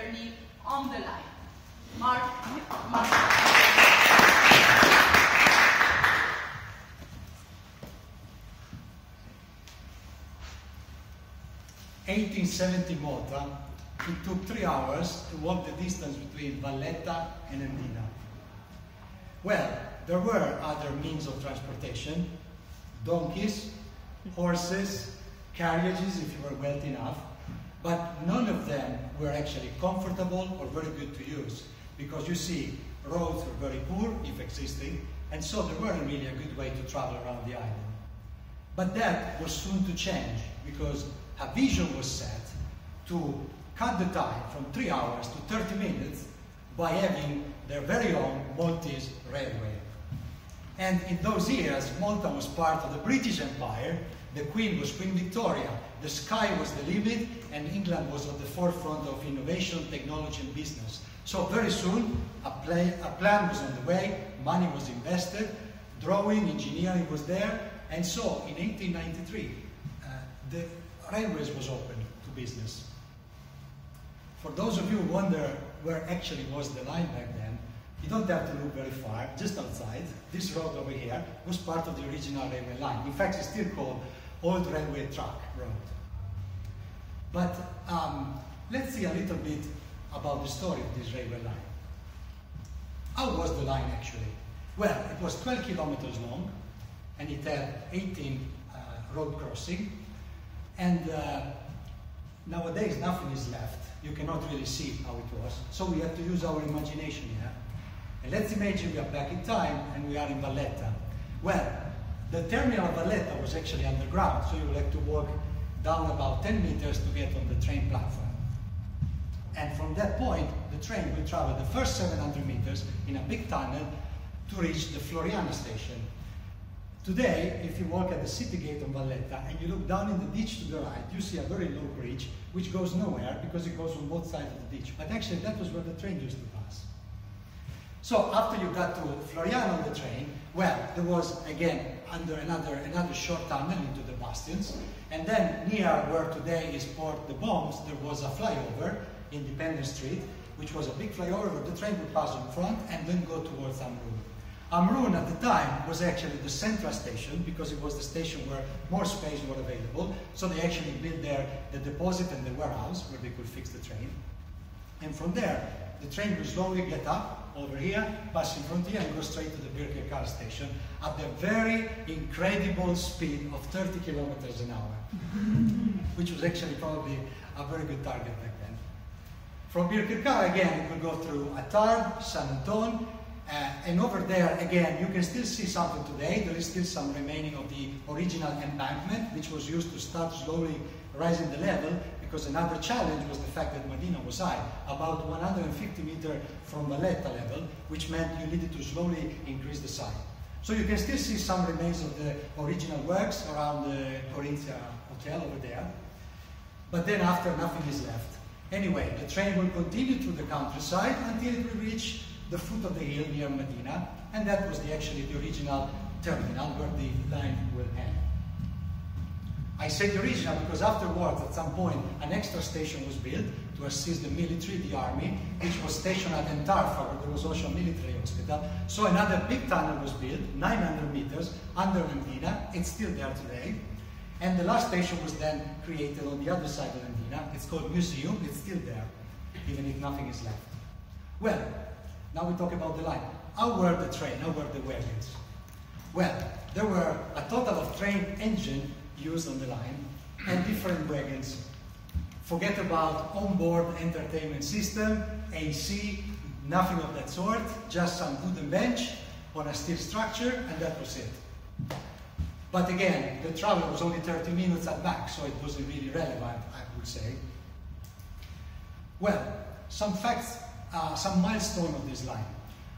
journey on the line. Mark. 1870 Malta, it took 3 hours to walk the distance between Valletta and Mdina. Well, there were other means of transportation: donkeys, horses, carriages if you were wealthy enough, but none of them were actually comfortable or very good to use, because you see, roads were very poor, if existing, and so there weren't really a good way to travel around the island. But that was soon to change, because a vision was set to cut the time from 3 hours to 30 minutes by having their very own Maltese railway. And in those years, Malta was part of the British Empire. The Queen was Queen Victoria. The sky was the limit, and England was at the forefront of innovation, technology, and business. So very soon, a plan was on the way, money was invested, drawing, engineering was there, and so in 1893, the railways was open to business. For those of you who wonder where actually was the line back then, you don't have to look very far, just outside. This road over here was part of the original railway line. In fact, it's still called Old Railway Track Road. But let's see a little bit about the story of this railway line. How was the line actually? Well, it was 12 kilometers long, and it had 18 road crossings. And nowadays nothing is left. You cannot really see how it was. So we have to use our imagination here. And let's imagine we are back in time and we are in Valletta. Well, the terminal of Valletta was actually underground, so you will have to walk down about 10 meters to get on the train platform. And from that point, the train will travel the first 700 meters in a big tunnel to reach the Floriana station. Today, if you walk at the city gate on Valletta and you look down in the ditch to the right, you see a very low bridge which goes nowhere because it goes on both sides of the ditch. But actually, that was where the train used to pass. So after you got to Floriana on the train, well, there was again under another short tunnel into the bastions, and then near where today is Port de Bombs, there was a flyover, Independence Street, which was a big flyover where the train would pass in front and then go towards Amrun. Amrun at the time was actually the central station because it was the station where more space was available. So they actually built there the deposit and the warehouse where they could fix the train. And from there, the train would slowly get up over here, pass in front here, and go straight to the Birkirkar station at the very incredible speed of 30 kilometers an hour, which was actually probably a very good target back then. From Birkirkar again, it will go through Attard, San Anton, and over there, again, you can still see something today. There is still some remaining of the original embankment, which was used to start slowly rising the level, because another challenge was the fact that Medina was high, about 150 meters from Valletta level, which meant you needed to slowly increase the size. So you can still see some remains of the original works around the Corinthia Hotel over there. But then after, nothing is left. Anyway, the train will continue through the countryside until it will reach the foot of the hill near Medina, and that was actually the original terminal where the line will end. I say the original because afterwards, at some point, an extra station was built to assist the military, the army, which was stationed at Entarfa, where there was also a military hospital. So another big tunnel was built, 900 meters, under Medina. It's still there today. And the last station was then created on the other side of Medina. It's called Museum. It's still there, even if nothing is left. Well, now we talk about the line. How were the train? How were the wagons? Well, there were a total of train engine used on the line and different wagons. Forget about onboard entertainment system, AC, nothing of that sort, just some wooden bench on a steel structure, and that was it. But again, the travel was only 30 minutes at back, so it wasn't really relevant, I would say. Well, some facts, some milestone of this line.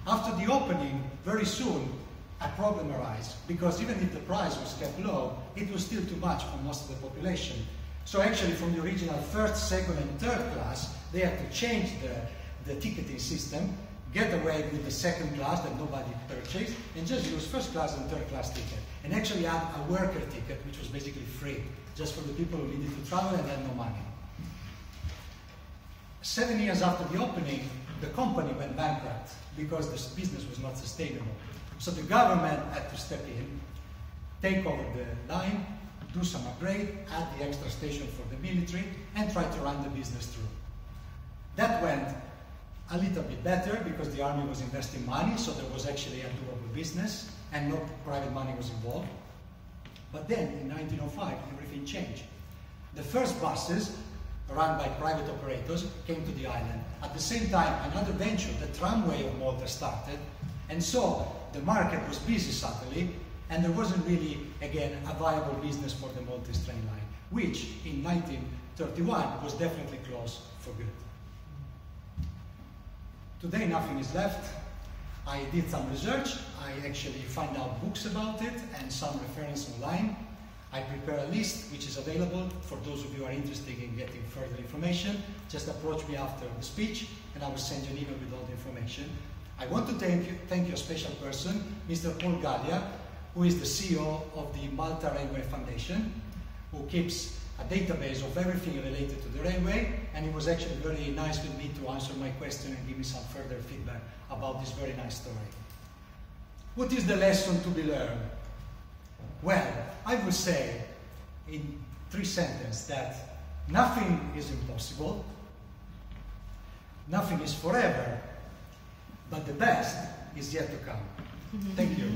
After the opening, very soon, a problem arose, because even if the price was kept low, it was still too much for most of the population. So actually, from the original first, second, and third class, they had to change the ticketing system, get away with the second class that nobody purchased, and just use first class and third class ticket. And actually add a worker ticket, which was basically free, just for the people who needed to travel and had no money. 7 years after the opening, the company went bankrupt because this business was not sustainable. So the government had to step in, take over the line, do some upgrade, add the extra station for the military, and try to run the business through. That went a little bit better because the army was investing money, so there was actually a doable business, and no private money was involved. But then, in 1905, everything changed. The first buses, run by private operators, came to the island. At the same time, another venture, the tramway of Malta, started, and so the market was busy suddenly, and there wasn't really, again, a viable business for the Maltese train line, which in 1931 was definitely closed for good. Today nothing is left. I did some research. I actually found out books about it and some reference online. I prepare a list which is available for those of you who are interested in getting further information. Just approach me after the speech and I will send you an email with all the information. I want to thank you a special person, Mr. Paul Gallia, who is the CEO of the Malta Railway Foundation, who keeps a database of everything related to the railway, and he was actually very nice with me to answer my question and give me some further feedback about this very nice story. What is the lesson to be learned? Well, I would say in 3 sentences that nothing is impossible, nothing is forever, but the best is yet to come. Thank you.